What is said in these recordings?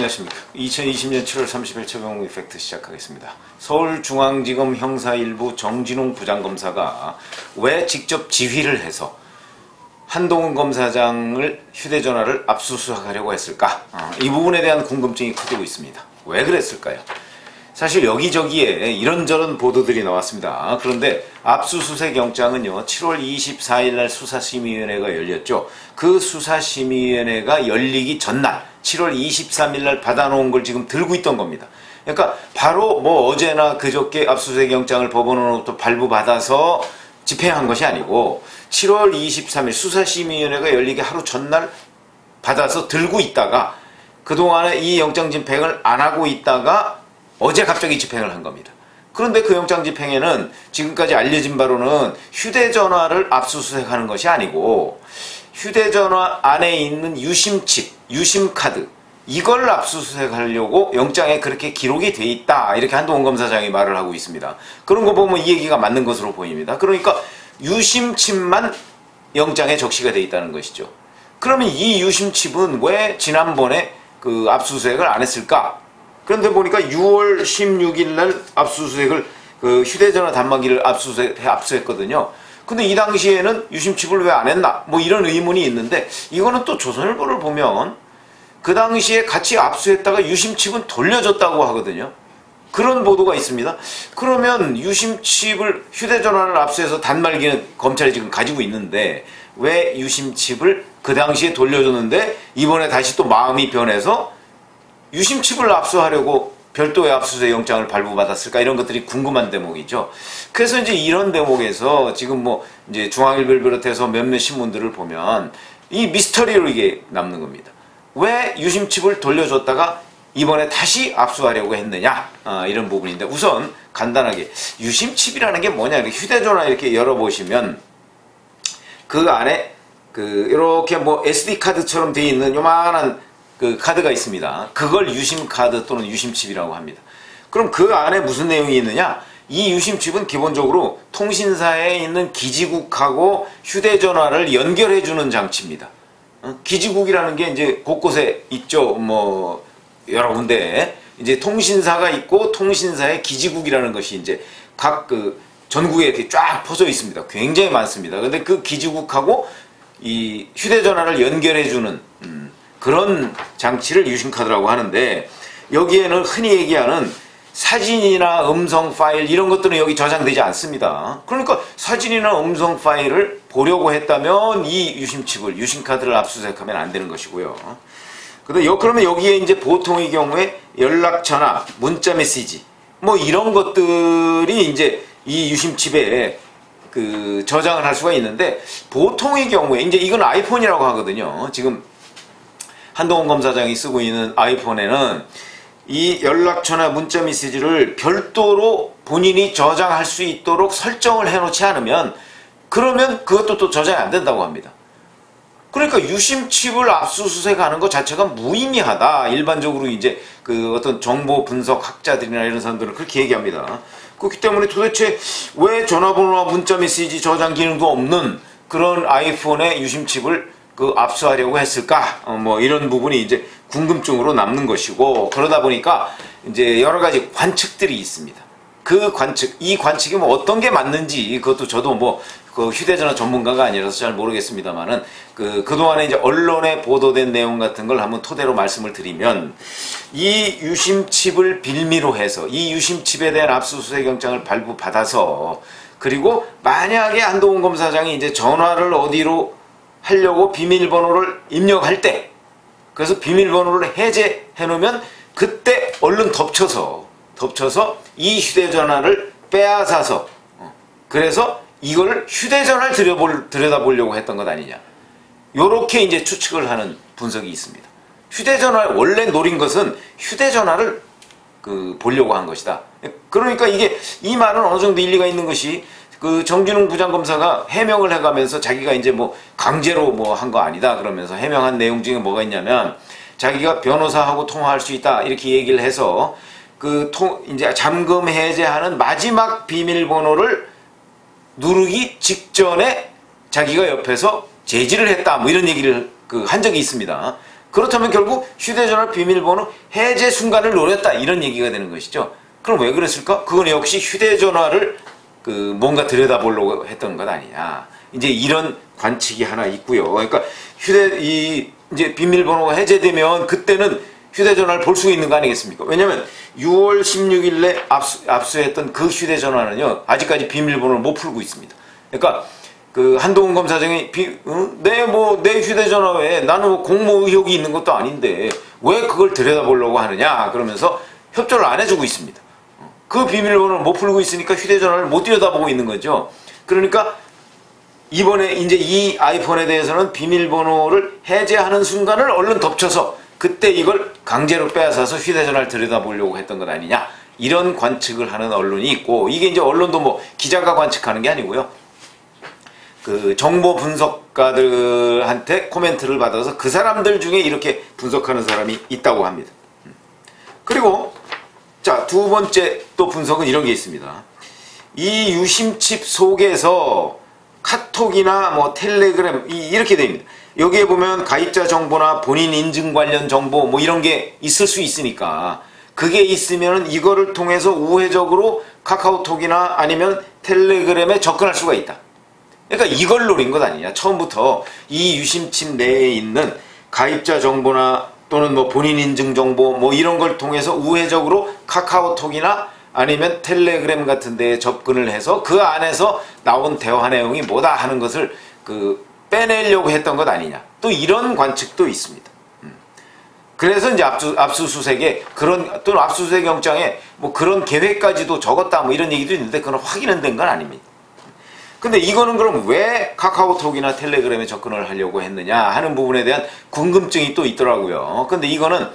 안녕하십니까. 2020년 7월 30일 최병욱 이펙트 시작하겠습니다. 서울중앙지검 형사 1부 정진웅 부장검사가 왜 직접 지휘를 해서 한동훈 검사장을 휴대전화를 압수수색하려고 했을까? 이 부분에 대한 궁금증이 커지고 있습니다. 왜 그랬을까요? 사실 여기저기에 이런저런 보도들이 나왔습니다. 그런데 압수수색 영장은요 7월 24일 날 수사심의위원회가 열렸죠. 그 수사심의위원회가 열리기 전날 7월 23일 날 받아놓은 걸 지금 들고 있던 겁니다. 그러니까 바로 뭐 어제나 그저께 압수수색 영장을 법원으로부터 발부받아서 집행한 것이 아니고 7월 23일 수사심의위원회가 열리기 하루 전날 받아서 들고 있다가 그동안에 이 영장 집행을 안 하고 있다가 어제 갑자기 집행을 한 겁니다. 그런데 그 영장 집행에는 지금까지 알려진 바로는 휴대전화를 압수수색하는 것이 아니고 휴대전화 안에 있는 유심칩, 유심카드 이걸 압수수색하려고 영장에 그렇게 기록이 돼 있다. 이렇게 한동훈 검사장이 말을 하고 있습니다. 그런 거 보면 이 얘기가 맞는 것으로 보입니다. 그러니까 유심칩만 영장에 적시가 돼 있다는 것이죠. 그러면 이 유심칩은 왜 지난번에 그 압수수색을 안 했을까? 그런데 보니까 6월 16일 날 압수수색을 그 휴대전화 단말기를 압수했거든요. 근데 이 당시에는 유심칩을 왜 안 했나? 뭐 이런 의문이 있는데 이거는 또 조선일보를 보면 그 당시에 같이 압수했다가 유심칩은 돌려줬다고 하거든요. 그런 보도가 있습니다. 그러면 유심칩을 휴대전화를 압수해서 단말기는 검찰이 지금 가지고 있는데 왜 유심칩을 그 당시에 돌려줬는데 이번에 다시 또 마음이 변해서 유심칩을 압수하려고 별도의 압수수색 영장을 발부받았을까? 이런 것들이 궁금한 대목이죠. 그래서 이제 이런 대목에서 지금 뭐 이제 중앙일보를 비롯해서 몇몇 신문들을 보면 이 미스터리로 이게 남는 겁니다. 왜 유심칩을 돌려줬다가 이번에 다시 압수하려고 했느냐? 이런 부분인데 우선 간단하게 유심칩이라는 게 뭐냐? 이렇게 휴대전화 이렇게 열어보시면 그 안에 그 이렇게 뭐 SD 카드처럼 되어 있는 요만한 그 카드가 있습니다. 그걸 유심카드 또는 유심칩이라고 합니다. 그럼 그 안에 무슨 내용이 있느냐? 이 유심칩은 기본적으로 통신사에 있는 기지국하고 휴대전화를 연결해주는 장치입니다. 기지국이라는 게 이제 곳곳에 있죠. 뭐 여러 군데 이제 통신사가 있고 통신사의 기지국이라는 것이 이제 각 그 전국에 이렇게 쫙 퍼져 있습니다. 굉장히 많습니다. 근데 그 기지국하고 이 휴대전화를 연결해주는 그런 장치를 유심카드라고 하는데 여기에는 흔히 얘기하는 사진이나 음성 파일 이런 것들은 여기 저장되지 않습니다. 그러니까 사진이나 음성 파일을 보려고 했다면 이 유심칩을 유심카드를 압수수색하면 안 되는 것이고요. 그러면 여기에 이제 보통의 경우에 연락처나 문자 메시지 뭐 이런 것들이 이제 이 유심칩에 그 저장을 할 수가 있는데 보통의 경우에 이제 이건 아이폰이라고 하거든요. 지금 한동훈 검사장이 쓰고 있는 아이폰에는 이 연락처나 문자 메시지를 별도로 본인이 저장할 수 있도록 설정을 해놓지 않으면 그러면 그것도 또 저장이 안 된다고 합니다. 그러니까 유심칩을 압수수색하는 것 자체가 무의미하다. 일반적으로 이제 그 어떤 정보 분석 학자들이나 이런 사람들은 그렇게 얘기합니다. 그렇기 때문에 도대체 왜 전화번호와 문자 메시지 저장 기능도 없는 그런 아이폰의 유심칩을 그 압수하려고 했을까? 뭐 이런 부분이 이제 궁금증으로 남는 것이고 그러다 보니까 이제 여러 가지 관측들이 있습니다. 그 관측, 이 관측이 뭐 어떤 게 맞는지 그것도 저도 뭐 그 휴대전화 전문가가 아니라서 잘 모르겠습니다만은 그동안에 이제 언론에 보도된 내용 같은 걸 한번 토대로 말씀을 드리면 이 유심칩을 빌미로 해서 이 유심칩에 대한 압수수색 영장을 발부받아서 그리고 만약에 한동훈 검사장이 이제 전화를 어디로 하려고 비밀번호를 입력할 때 그래서 비밀번호를 해제해 놓으면 그때 얼른 덮쳐서 이 휴대전화를 빼앗아서 그래서 이걸 휴대전화를 들여다보려고 했던 것 아니냐 요렇게 이제 추측을 하는 분석이 있습니다. 휴대전화를 원래 노린 것은 휴대전화를 보려고 한 것이다. 그러니까 이 말은 어느 정도 일리가 있는 것이 그 정진웅 부장검사가 해명을 해가면서 자기가 이제 뭐 강제로 뭐 한 거 아니다 그러면서 해명한 내용 중에 뭐가 있냐면 자기가 변호사하고 통화할 수 있다 이렇게 얘기를 해서 이제 잠금 해제하는 마지막 비밀번호를 누르기 직전에 자기가 옆에서 제지를 했다 뭐 이런 얘기를 한 적이 있습니다. 그렇다면 결국 휴대전화 비밀번호 해제 순간을 노렸다 이런 얘기가 되는 것이죠. 그럼 왜 그랬을까? 그건 역시 휴대전화를 뭔가 들여다보려고 했던 것 아니냐. 이제 이런 관측이 하나 있고요. 그러니까 이제 비밀번호가 해제되면 그때는 휴대전화를 볼 수 있는 거 아니겠습니까? 왜냐면 6월 16일에 압수했던 그 휴대전화는요, 아직까지 비밀번호를 못 풀고 있습니다. 그러니까 한동훈 검사장이 내 휴대전화에 나는 뭐 공모 의혹이 있는 것도 아닌데 왜 그걸 들여다보려고 하느냐 그러면서 협조를 안 해주고 있습니다. 그 비밀번호를 못 풀고 있으니까 휴대전화를 못 들여다보고 있는 거죠. 그러니까 이번에 이제 이 아이폰에 대해서는 비밀번호를 해제하는 순간을 얼른 덮쳐서 그때 이걸 강제로 빼앗아서 휴대전화를 들여다보려고 했던 것 아니냐, 이런 관측을 하는 언론이 있고, 이게 이제 언론도 뭐 기자가 관측하는 게 아니고요, 정보 분석가들한테 코멘트를 받아서 그 사람들 중에 이렇게 분석하는 사람이 있다고 합니다. 그리고 자, 두 번째 또 분석은 이런 게 있습니다. 이 유심칩 속에서 카톡이나 뭐 텔레그램 이렇게 됩니다. 여기에 보면 가입자 정보나 본인 인증 관련 정보 뭐 이런 게 있을 수 있으니까, 그게 있으면 이거를 통해서 우회적으로 카카오톡이나 아니면 텔레그램에 접근할 수가 있다. 그러니까 이걸 노린 것 아니냐. 처음부터 이 유심칩 내에 있는 가입자 정보나 또는 뭐 본인 인증 정보 뭐 이런 걸 통해서 우회적으로 카카오톡이나 아니면 텔레그램 같은 데에 접근을 해서 그 안에서 나온 대화 내용이 뭐다 하는 것을 빼내려고 했던 것 아니냐. 또 이런 관측도 있습니다. 그래서 이제 압수수색에 또는 압수수색 영장에 뭐 그런 계획까지도 적었다 뭐 이런 얘기도 있는데 그건 확인은 된 건 아닙니다. 근데 이거는 그럼 왜 카카오톡이나 텔레그램에 접근을 하려고 했느냐 하는 부분에 대한 궁금증이 또 있더라고요. 근데 이거는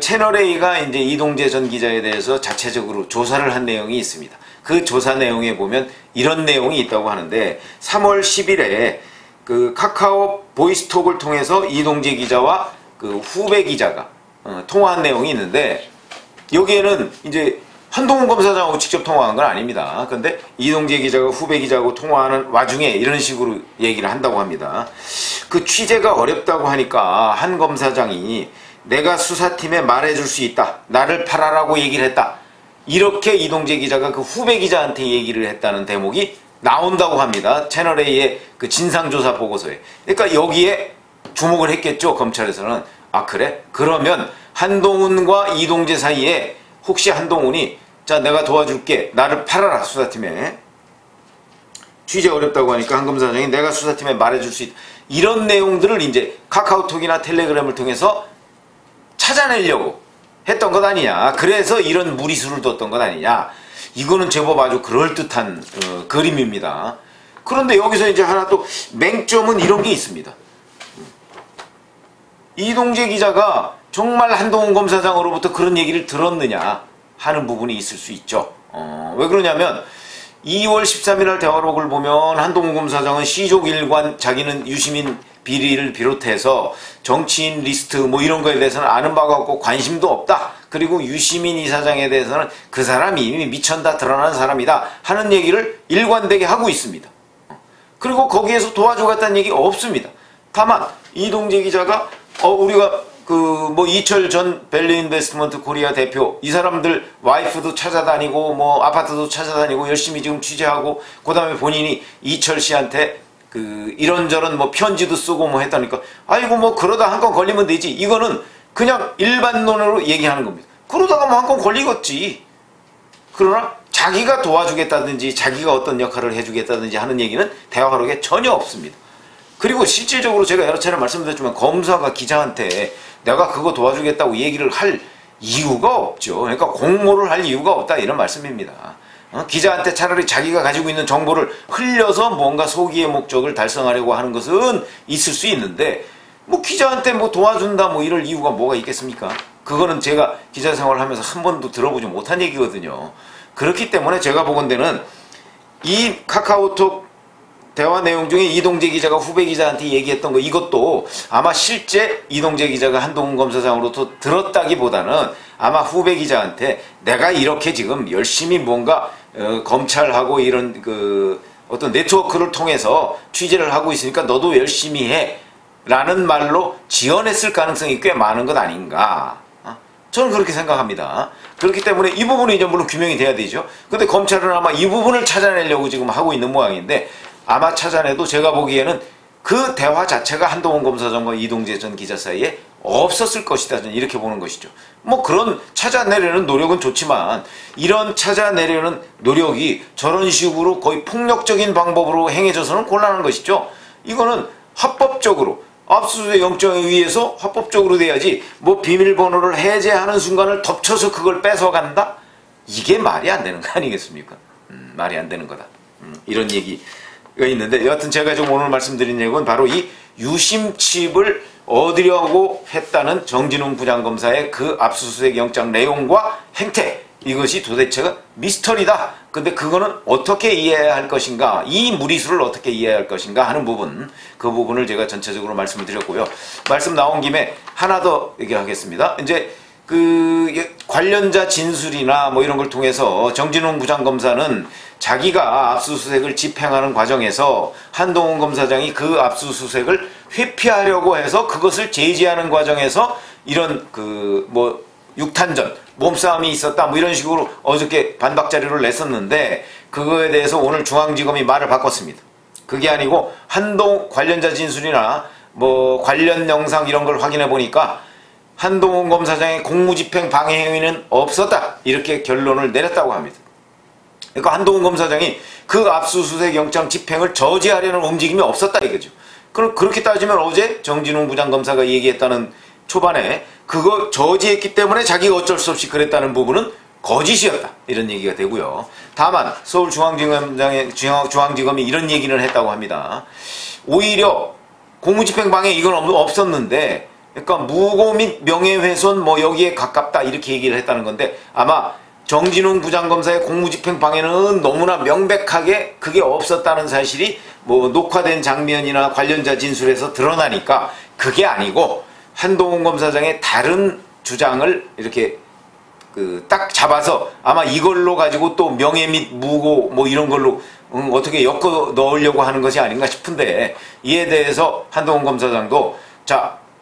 채널A가 이제 이동재 전 기자에 대해서 자체적으로 조사를 한 내용이 있습니다. 그 조사 내용에 보면 이런 내용이 있다고 하는데, 3월 10일에 카카오 보이스톡을 통해서 이동재 기자와 후배 기자가 통화한 내용이 있는데, 여기에는 이제 한동훈 검사장하고 직접 통화한 건 아닙니다. 근데 이동재 기자가 후배 기자하고 통화하는 와중에 이런 식으로 얘기를 한다고 합니다. 취재가 어렵다고 하니까 한 검사장이 내가 수사팀에 말해줄 수 있다, 나를 팔아라고 얘기를 했다, 이렇게 이동재 기자가 후배 기자한테 얘기를 했다는 대목이 나온다고 합니다. 채널A의 진상조사 보고서에. 그러니까 여기에 주목을 했겠죠, 검찰에서는. 아, 그래? 그러면 한동훈과 이동재 사이에 혹시 한동훈이 자, 내가 도와줄게, 나를 팔아라, 수사팀에. 취재 어렵다고 하니까 한 검사장이 내가 수사팀에 말해줄 수 있다, 이런 내용들을 이제 카카오톡이나 텔레그램을 통해서 찾아내려고 했던 것 아니냐. 그래서 이런 무리수를 뒀던 것 아니냐. 이거는 제법 아주 그럴듯한 그림입니다. 그런데 여기서 이제 하나 또 맹점은 이런 게 있습니다. 이동재 기자가 정말 한동훈 검사장으로부터 그런 얘기를 들었느냐 하는 부분이 있을 수 있죠. 왜 그러냐면 2월 13일 날 대화록을 보면 한동훈 검사장은 시족 일관, 자기는 유시민 비리를 비롯해서 정치인 리스트 뭐 이런 거에 대해서는 아는 바가 없고 관심도 없다. 그리고 유시민 이사장에 대해서는 그 사람이 이미 미천다 드러난 사람이다 하는 얘기를 일관되게 하고 있습니다. 그리고 거기에서 도와주겠다는 얘기 없습니다. 다만 이동재 기자가 우리가 이철 전 밸류인베스트먼트 코리아 대표, 이 사람들 와이프도 찾아다니고 뭐 아파트도 찾아다니고 열심히 지금 취재하고, 그 다음에 본인이 이철 씨한테 이런저런 뭐 편지도 쓰고 뭐 했다니까, 아이고 뭐 그러다 한 건 걸리면 되지. 이거는 그냥 일반론으로 얘기하는 겁니다. 그러다가 뭐 한 건 걸리겠지. 그러나 자기가 도와주겠다든지 자기가 어떤 역할을 해주겠다든지 하는 얘기는 대화록에 전혀 없습니다. 그리고 실질적으로 제가 여러 차례 말씀드렸지만 검사가 기자한테 내가 그거 도와주겠다고 얘기를 할 이유가 없죠. 그러니까 공모를 할 이유가 없다, 이런 말씀입니다. 기자한테 차라리 자기가 가지고 있는 정보를 흘려서 뭔가 소기의 목적을 달성하려고 하는 것은 있을 수 있는데, 뭐 기자한테 뭐 도와준다 뭐 이럴 이유가 뭐가 있겠습니까? 그거는 제가 기자 생활을 하면서 한 번도 들어보지 못한 얘기거든요. 그렇기 때문에 제가 보건대는 이 카카오톡 대화 내용 중에 이동재 기자가 후배 기자한테 얘기했던 거, 이것도 아마 실제 이동재 기자가 한동훈 검사장으로부터 들었다기보다는 아마 후배 기자한테 내가 이렇게 지금 열심히 뭔가 검찰하고 이런 어떤 네트워크를 통해서 취재를 하고 있으니까 너도 열심히 해, 라는 말로 지어냈을 가능성이 꽤 많은 것 아닌가. 저는 그렇게 생각합니다. 그렇기 때문에 이 부분이 이제 물론 규명이 돼야 되죠. 근데 검찰은 아마 이 부분을 찾아내려고 지금 하고 있는 모양인데, 아마 찾아내도 제가 보기에는 그 대화 자체가 한동훈 검사장과 이동재 전 기자 사이에 없었을 것이다, 저는 이렇게 보는 것이죠. 뭐 그런 찾아내려는 노력은 좋지만, 이런 찾아내려는 노력이 저런 식으로 거의 폭력적인 방법으로 행해져서는 곤란한 것이죠. 이거는 합법적으로 압수수색 영장에 의해서 합법적으로 돼야지, 뭐 비밀번호를 해제하는 순간을 덮쳐서 그걸 뺏어간다? 이게 말이 안 되는 거 아니겠습니까? 말이 안 되는 거다. 이런 얘기가 있는데, 여하튼 제가 지금 오늘 말씀드린 내용은 바로 이 유심칩을 얻으려고 했다는 정진웅 부장검사의 그 압수수색 영장 내용과 행태, 이것이 도대체가 미스터리다. 근데 그거는 어떻게 이해해야 할 것인가, 이 무리수를 어떻게 이해해야 할 것인가 하는 부분, 그 부분을 제가 전체적으로 말씀을 드렸고요. 말씀 나온 김에 하나 더 얘기하겠습니다. 이제 그 관련자 진술이나 뭐 이런 걸 통해서 정진웅 부장검사는 자기가 압수수색을 집행하는 과정에서 한동훈 검사장이 그 압수수색을 회피하려고 해서 그것을 제지하는 과정에서 이런 그 뭐 육탄전, 몸싸움이 있었다, 뭐 이런 식으로 어저께 반박자료를 냈었는데, 그거에 대해서 오늘 중앙지검이 말을 바꿨습니다. 그게 아니고 한동훈 관련자 진술이나 뭐 관련 영상 이런 걸 확인해 보니까 한동훈 검사장의 공무집행 방해 행위는 없었다, 이렇게 결론을 내렸다고 합니다. 그러니까 한동훈 검사장이 그 압수수색 영장 집행을 저지하려는 움직임이 없었다 이거죠. 그럼 그렇게 따지면 어제 정진웅 부장검사가 얘기했다는 초반에 그거 저지했기 때문에 자기가 어쩔 수 없이 그랬다는 부분은 거짓이었다, 이런 얘기가 되고요. 다만 서울중앙지검이 이런 얘기를 했다고 합니다. 오히려 공무집행 방해 이건 없었는데, 그러니까 무고 및 명예훼손 뭐 여기에 가깝다, 이렇게 얘기를 했다는 건데, 아마 정진웅 부장검사의 공무집행 방해는 너무나 명백하게 그게 없었다는 사실이 뭐 녹화된 장면이나 관련자 진술에서 드러나니까 그게 아니고 한동훈 검사장의 다른 주장을 이렇게 딱 잡아서 아마 이걸로 가지고 또 명예 및 무고 뭐 이런 걸로 어떻게 엮어 넣으려고 하는 것이 아닌가 싶은데, 이에 대해서 한동훈 검사장도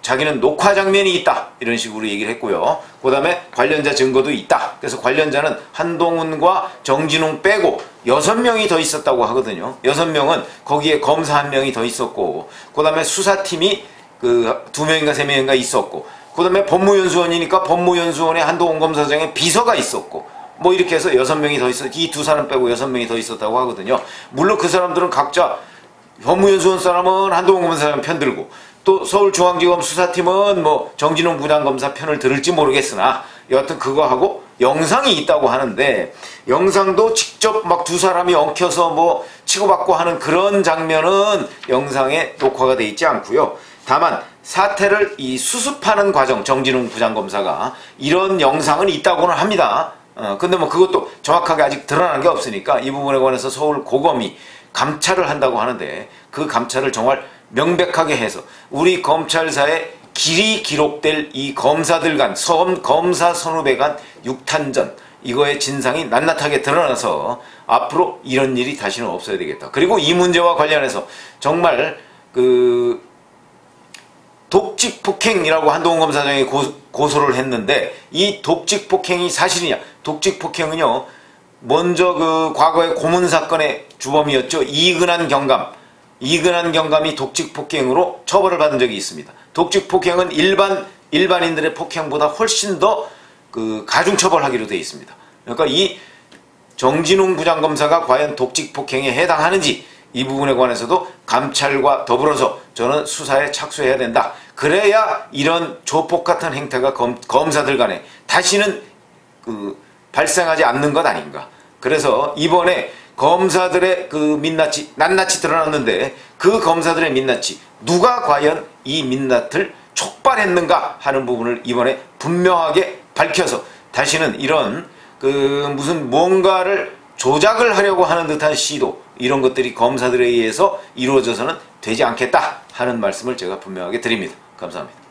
자기는 녹화 장면이 있다, 이런 식으로 얘기를 했고요. 그 다음에 관련자 증거도 있다. 그래서 관련자는 한동훈과 정진웅 빼고 6명이 더 있었다고 하거든요. 6명은 거기에 검사 1명이 더 있었고, 그 다음에 수사팀이 2명인가 3명인가 있었고, 그 다음에 법무연수원이니까 법무연수원에 한동훈 검사장의 비서가 있었고, 뭐 이렇게 해서 6명이 더 있었, 이 두 사람 빼고 6명이 더 있었다고 하거든요. 물론 그 사람들은 각자 법무연수원 사람은 한동훈 검사장 편 들고, 또 서울중앙지검 수사팀은 뭐 정진웅 부장검사 편을 들을지 모르겠으나, 여하튼 그거하고 영상이 있다고 하는데, 영상도 직접 막 두 사람이 엉켜서 뭐 치고받고 하는 그런 장면은 영상에 녹화가 돼 있지 않고요. 다만 사태를 이 수습하는 과정, 정진웅 부장검사가 이런 영상은 있다고는 합니다. 근데 뭐 그것도 정확하게 아직 드러난 게 없으니까 이 부분에 관해서 서울 고검이 감찰을 한다고 하는데, 그 감찰을 정말 명백하게 해서 우리 검찰사에 길이 기록될 이 검사들 간, 검사 선후배 간 육탄전, 이거의 진상이 낱낱하게 드러나서 앞으로 이런 일이 다시는 없어야 되겠다. 그리고 이 문제와 관련해서 정말 독직폭행이라고 한동훈 검사장이 고소를 했는데, 이 독직폭행이 사실이냐? 독직폭행은요, 먼저 과거의 고문 사건의 주범이었죠. 이근한 경감이 독직폭행으로 처벌을 받은 적이 있습니다. 독직폭행은 일반인들의 폭행보다 훨씬 더 가중처벌하기로 되어 있습니다. 그러니까 이 정진웅 부장검사가 과연 독직폭행에 해당하는지, 이 부분에 관해서도 감찰과 더불어서 저는 수사에 착수해야 된다. 그래야 이런 조폭 같은 행태가 검사들 간에 다시는 발생하지 않는 것 아닌가. 그래서 이번에 검사들의 민낯이 낱낱이 드러났는데, 그 검사들의 민낯이 누가 과연 이 민낯을 촉발했는가 하는 부분을 이번에 분명하게 밝혀서 다시는 이런 무슨 뭔가를 조작을 하려고 하는 듯한 시도, 이런 것들이 검사들에 의해서 이루어져서는 되지 않겠다 하는 말씀을 제가 분명하게 드립니다. 감사합니다.